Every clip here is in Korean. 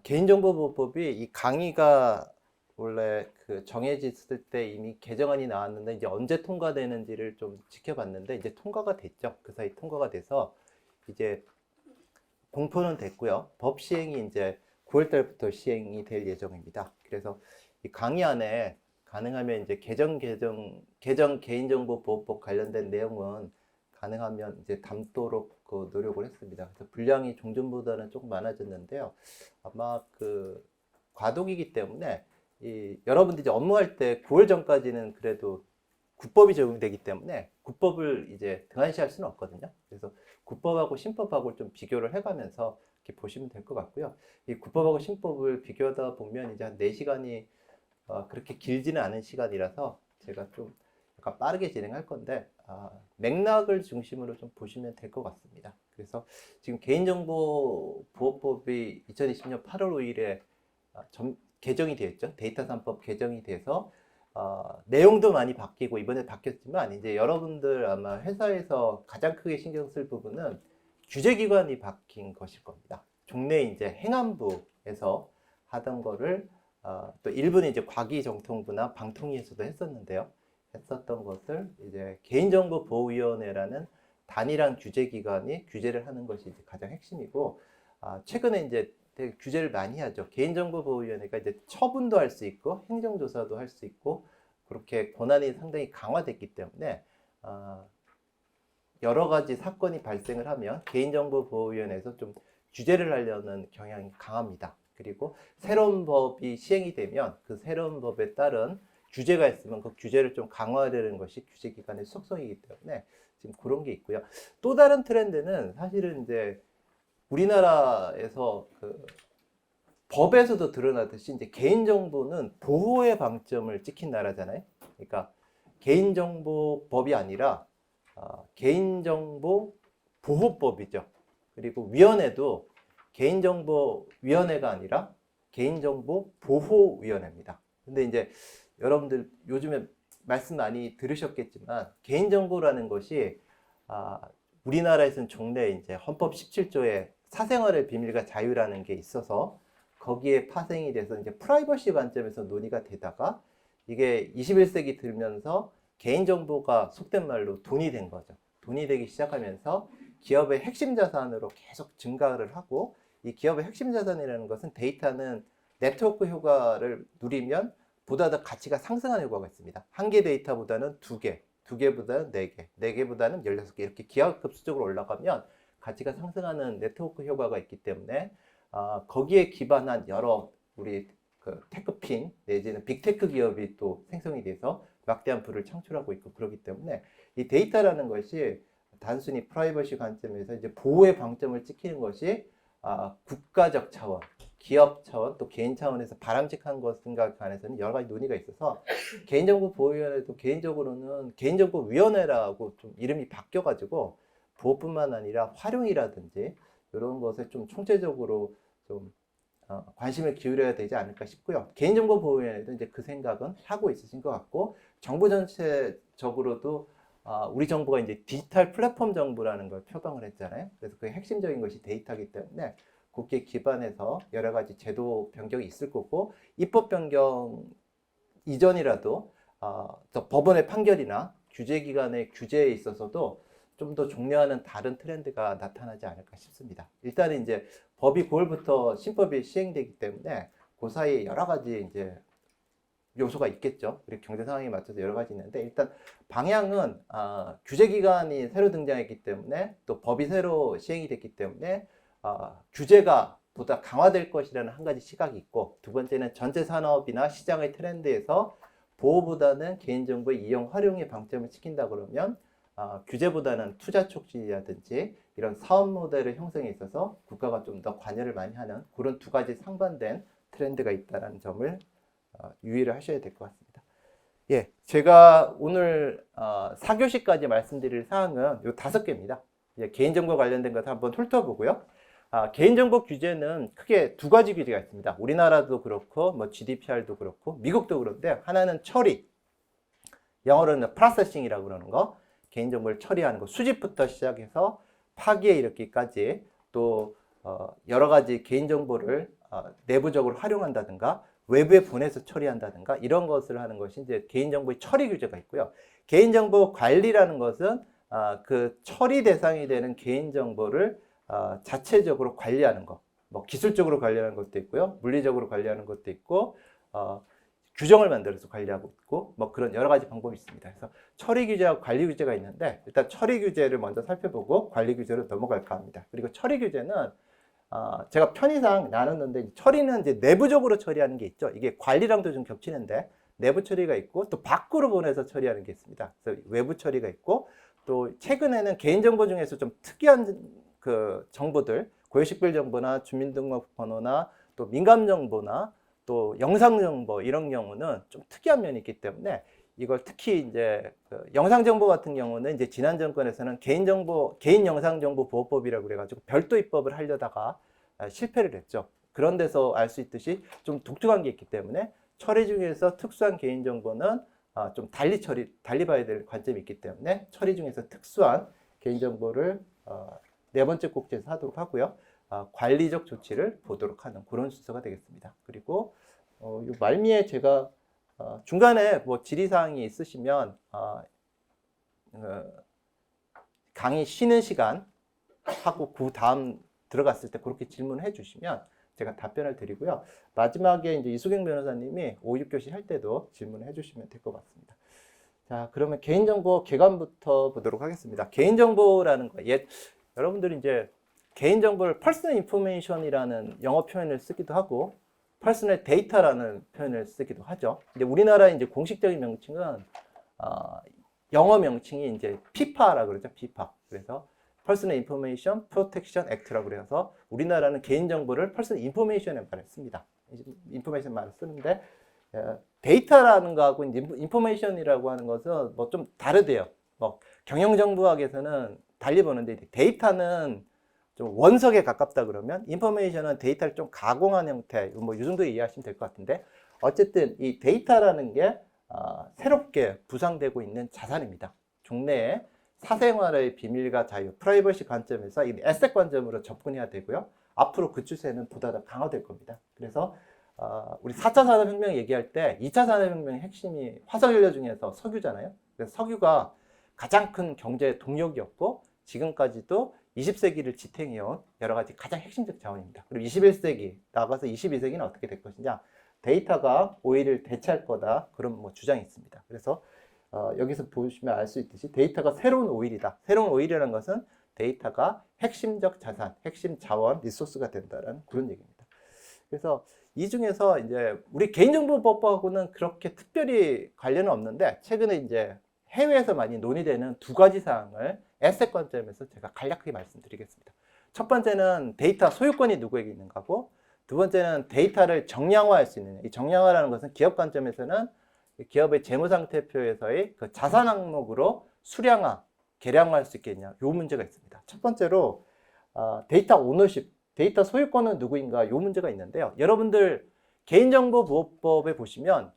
개인정보보호법이 이 강의가 원래 그 정해졌을 때 이미 개정안이 나왔는데 이제 언제 통과되는지를 좀 지켜봤는데 이제 통과가 됐죠. 그 사이 통과가 돼서 이제 공포는 됐고요. 법 시행이 이제 9월 달부터 시행이 될 예정입니다. 그래서 이 강의안에 가능하면 이제 개정 개인정보보호법 관련된 내용은 가능하면 이제 담도록 그 노력을 했습니다. 그래서 분량이 종전보다는 조금 많아졌는데요. 아마 그 과도기이기 때문에 여러분들이 이제 업무할 때 9월 전까지는 그래도 국법이 적용되기 때문에 국법을 이제 등한시할 수는 없거든요. 그래서 국법하고 신법하고 좀 비교를 해가면서 이렇게 보시면 될 것 같고요. 이 국법하고 신법을 비교하다 보면 이제 한 4시간이 그렇게 길지는 않은 시간이라서 제가 좀 약간 빠르게 진행할 건데 맥락을 중심으로 좀 보시면 될 것 같습니다. 그래서 지금 개인정보보호법이 2020년 8월 5일에 개정이 되었죠. 데이터 3법 개정이 돼서 내용도 많이 바뀌고 이번에 바뀌었지만 이제 여러분들 아마 회사에서 가장 크게 신경 쓸 부분은 규제기관이 바뀐 것일 겁니다. 종래 이제 행안부에서 하던 거를 또 일부는 이제 과기정통부나 방통위에서도 했었던 것을 이제 개인정보보호위원회라는 단일한 규제기관이 규제를 하는 것이 이제 가장 핵심이고 최근에 이제 되게 규제를 많이 하죠. 개인정보보호위원회가 이제 처분도 할 수 있고 행정조사도 할 수 있고 그렇게 권한이 상당히 강화됐기 때문에 여러 가지 사건이 발생을 하면 개인정보보호위원회에서 좀 규제를 하려는 경향이 강합니다. 그리고 새로운 법이 시행이 되면 그 새로운 법에 따른 규제가 있으면 그 규제를 좀 강화하려는 것이 규제기관의 속성이기 때문에 지금 그런 게 있고요. 또 다른 트렌드는 사실은 이제 우리나라에서 그 법에서도 드러나듯이 이제 개인정보는 보호의 방점을 찍힌 나라잖아요. 그러니까 개인정보법이 아니라 개인정보 보호법이죠. 그리고 위원회도 개인정보위원회가 아니라 개인정보보호위원회입니다. 근데 이제 여러분들 요즘에 말씀 많이 들으셨겠지만 개인정보라는 것이 우리나라에서는 종래 이제 헌법 17조에 사생활의 비밀과 자유라는 게 있어서 거기에 파생이 돼서 이제 프라이버시 관점에서 논의가 되다가 이게 21세기 들면서 개인정보가 속된 말로 돈이 된 거죠. 돈이 되기 시작하면서 기업의 핵심 자산으로 계속 증가를 하고 이 기업의 핵심 자산이라는 것은 데이터는 네트워크 효과를 누리면 보다 더 가치가 상승하는 효과가 있습니다. 한 개 데이터보다는 두 개, 두 개보다는 네 개, 네 개보다는 16개 이렇게 기하급수적으로 올라가면 가치가 상승하는 네트워크 효과가 있기 때문에 거기에 기반한 여러 우리 그 테크핀 내지는 빅테크 기업이 또 생성이 돼서 막대한 부를 창출하고 있고 그렇기 때문에 이 데이터라는 것이 단순히 프라이버시 관점에서 이제 보호의 방점을 찍히는 것이 국가적 차원, 기업 차원, 또 개인 차원에서 바람직한 것인가 관해서는 여러 가지 논의가 있어서 개인정보보호위원회도 개인적으로는 개인정보위원회라고 좀 이름이 바뀌어가지고 보호뿐만 아니라 활용이라든지 이런 것에 좀 총체적으로 좀 관심을 기울여야 되지 않을까 싶고요. 개인정보보호위원회도 이제 그 생각은 하고 있으신 것 같고 정부 전체적으로도 우리 정부가 이제 디지털 플랫폼 정부라는 걸 표방을 했잖아요. 그래서 그 핵심적인 것이 데이터이기 때문에 거기에 기반해서 여러 가지 제도 변경이 있을 거고 입법 변경 이전이라도 법원의 판결이나 규제기관의 규제에 있어서도 좀 더 종려하는 다른 트렌드가 나타나지 않을까 싶습니다. 일단은 이제 법이 9월부터 신법이 시행되기 때문에 그 사이에 여러 가지 이제 요소가 있겠죠. 그리고 경제 상황에 맞춰서 여러 가지 있는데 일단 방향은 규제기관이 새로 등장했기 때문에 또 법이 새로 시행이 됐기 때문에 규제가 보다 강화될 것이라는 한 가지 시각이 있고 두 번째는 전체 산업이나 시장의 트렌드에서 보호보다는 개인정보의 이용 활용에 방점을 찍힌다 그러면 규제보다는 투자 촉진이라든지 이런 사업 모델의 형성에 있어서 국가가 좀 더 관여를 많이 하는 그런 두 가지 상반된 트렌드가 있다는 점을 유의를 하셔야 될 것 같습니다. 예, 제가 오늘 4교시까지 말씀드릴 사항은 이 5개입니다. 개인정보 관련된 것을 한번 훑어보고요. 개인정보 규제는 크게 두 가지 규제가 있습니다. 우리나라도 그렇고 뭐 GDPR도 그렇고 미국도 그런데 하나는 처리, 영어로는 프로세싱이라고 그러는 거, 개인정보를 처리하는 거, 수집부터 시작해서 파기에 이르기까지 또 여러 가지 개인정보를 내부적으로 활용한다든가 외부에 보내서 처리한다든가 이런 것을 하는 것이 이제 개인정보의 처리 규제가 있고요. 개인정보 관리라는 것은 그 처리 대상이 되는 개인정보를 자체적으로 관리하는 것, 뭐 기술적으로 관리하는 것도 있고요, 물리적으로 관리하는 것도 있고, 규정을 만들어서 관리하고 있고, 뭐 그런 여러 가지 방법이 있습니다. 그래서 처리 규제와 관리 규제가 있는데, 일단 처리 규제를 먼저 살펴보고 관리 규제로 넘어갈까 합니다. 그리고 처리 규제는 제가 편의상 나눴는데, 처리는 이제 내부적으로 처리하는 게 있죠. 이게 관리랑도 좀 겹치는데, 내부 처리가 있고 또 밖으로 보내서 처리하는 게 있습니다. 그래서 외부 처리가 있고, 또 최근에는 개인정보 중에서 좀 특이한 그 정보들, 고유식별 정보나 주민등록번호나 또 민감정보나 또 영상정보 이런 경우는 좀 특이한 면이 있기 때문에, 이걸 특히 이제 그 영상정보 같은 경우는 이제 지난 정권에서는 개인영상정보보호법이라고 그래가지고 별도 입법을 하려다가 실패를 했죠. 그런 데서 알 수 있듯이 좀 독특한 게 있기 때문에 처리 중에서 특수한 개인정보는 좀 달리 봐야 될 관점이 있기 때문에 처리 중에서 특수한 개인정보를 네 번째 꼭지에서 하도록 하고요. 관리적 조치를 보도록 하는 그런 순서가 되겠습니다. 그리고 이 말미에 제가 중간에 뭐 질의사항이 있으시면 강의 쉬는 시간 하고 그 다음 들어갔을 때 그렇게 질문해 주시면 제가 답변을 드리고요. 마지막에 이제 이수경 변호사님이 5, 6교시 할 때도 질문해 주시면 될 것 같습니다. 자, 그러면 개인정보 개관부터 보도록 하겠습니다. 개인정보라는 거, 여러분들이 이제 개인정보를 personal information이라는 영어 표현을 쓰기도 하고 personal data라는 표현을 쓰기도 하죠. 근데 우리나라의 이제 공식적인 명칭은 영어 명칭이 이제 피파라고 그러죠. 피파. 그래서 Personal Information Protection Act라고 그래서 우리나라는 개인정보를 Personal Information에 말을 씁니다. 인포메이션 말을 쓰는데, 데이터라는 거하고 인포메이션이라고 하는 것은 뭐 좀 다르대요. 뭐 경영정보학에서는 달리 보는데, 데이터는 좀 원석에 가깝다 그러면 인포메이션은 데이터를 좀 가공한 형태, 뭐 이 정도 이해하시면 될 것 같은데, 어쨌든 이 데이터라는 게 새롭게 부상되고 있는 자산입니다. 종래에 사생활의 비밀과 자유, 프라이버시 관점에서 이 에셋 관점으로 접근해야 되고요. 앞으로 그 추세는 보다 더 강화될 겁니다. 그래서 우리 4차 산업혁명 얘기할 때 2차 산업혁명의 핵심이 화석연료 중에서 석유잖아요. 그래서 석유가 가장 큰 경제 동력이었고 지금까지도 20세기를 지탱해온 여러 가지 가장 핵심적 자원입니다. 그리고 21세기 나가서 22세기는 어떻게 될 것이냐, 데이터가 오일을 대체할 거다, 그런 뭐 주장이 있습니다. 그래서 여기서 보시면 알 수 있듯이 데이터가 새로운 오일이다. 새로운 오일이라는 것은 데이터가 핵심적 자산, 핵심 자원, 리소스가 된다는 그런 얘기입니다. 그래서 이 중에서 이제 우리 개인정보법하고는 그렇게 특별히 관련은 없는데, 최근에 이제 해외에서 많이 논의되는 두 가지 사항을 에셋 관점에서 제가 간략하게 말씀드리겠습니다. 첫 번째는 데이터 소유권이 누구에게 있는가고, 두 번째는 데이터를 정량화할 수 있느냐. 이 정량화라는 것은 기업 관점에서는 기업의 재무상태표에서의 그 자산 항목으로 수량화, 계량화할 수 있겠냐, 요 문제가 있습니다. 첫 번째로 데이터 오너십, 데이터 소유권은 누구인가, 요 문제가 있는데요. 여러분들 개인정보보호법에 보시면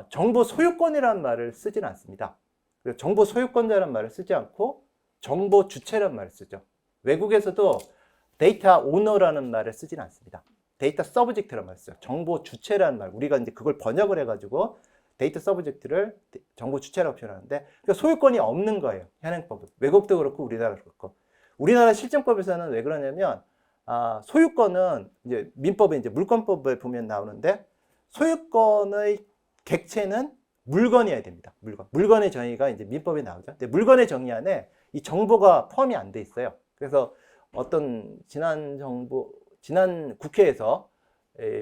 정보 소유권이라는 말을 쓰지는 않습니다. 그리고 정보 소유권자라는 말을 쓰지 않고 정보 주체라는 말을 쓰죠. 외국에서도 데이터 오너라는 말을 쓰지는 않습니다. 데이터 서브젝트라는 말을 써요. 정보 주체라는 말, 우리가 이제 그걸 번역을 해가지고 데이터 서브젝트를 정보 주체라고 표현하는데, 그러니까 소유권이 없는 거예요. 현행법은. 외국도 그렇고 우리나라도 그렇고. 우리나라 실정법에서는 왜 그러냐면, 소유권은 이제 민법에 이제 물권법에 보면 나오는데, 소유권의 객체는 물건이어야 됩니다. 물건의 정의가 이제 민법에 나오죠. 근데 물건의 정의 안에 이 정보가 포함이 안 돼 있어요. 그래서 어떤 지난 국회에서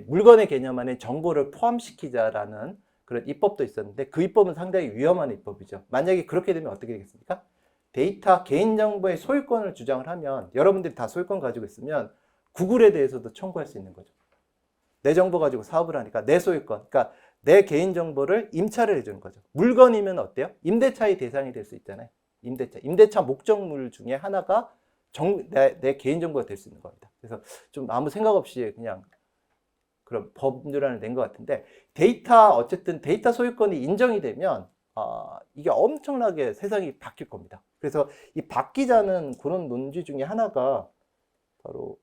물건의 개념 안에 정보를 포함시키자라는 그런 입법도 있었는데, 그 입법은 상당히 위험한 입법이죠. 만약에 그렇게 되면 어떻게 되겠습니까? 데이터 개인정보의 소유권을 주장을 하면, 여러분들이 다 소유권 가지고 있으면 구글에 대해서도 청구할 수 있는 거죠. 내 정보 가지고 사업을 하니까 내 소유권, 그러니까 내 개인정보를 임차를 해주는 거죠. 물건이면 어때요? 임대차의 대상이 될 수 있잖아요. 임대차 목적물 중에 하나가 내 개인정보가 될 수 있는 겁니다. 그래서 좀 아무 생각 없이 그냥 그런 법률안을 낸 것 같은데, 어쨌든 데이터 소유권이 인정이 되면 이게 엄청나게 세상이 바뀔 겁니다. 그래서 이 바뀌자는 그런 논지 중에 하나가 바로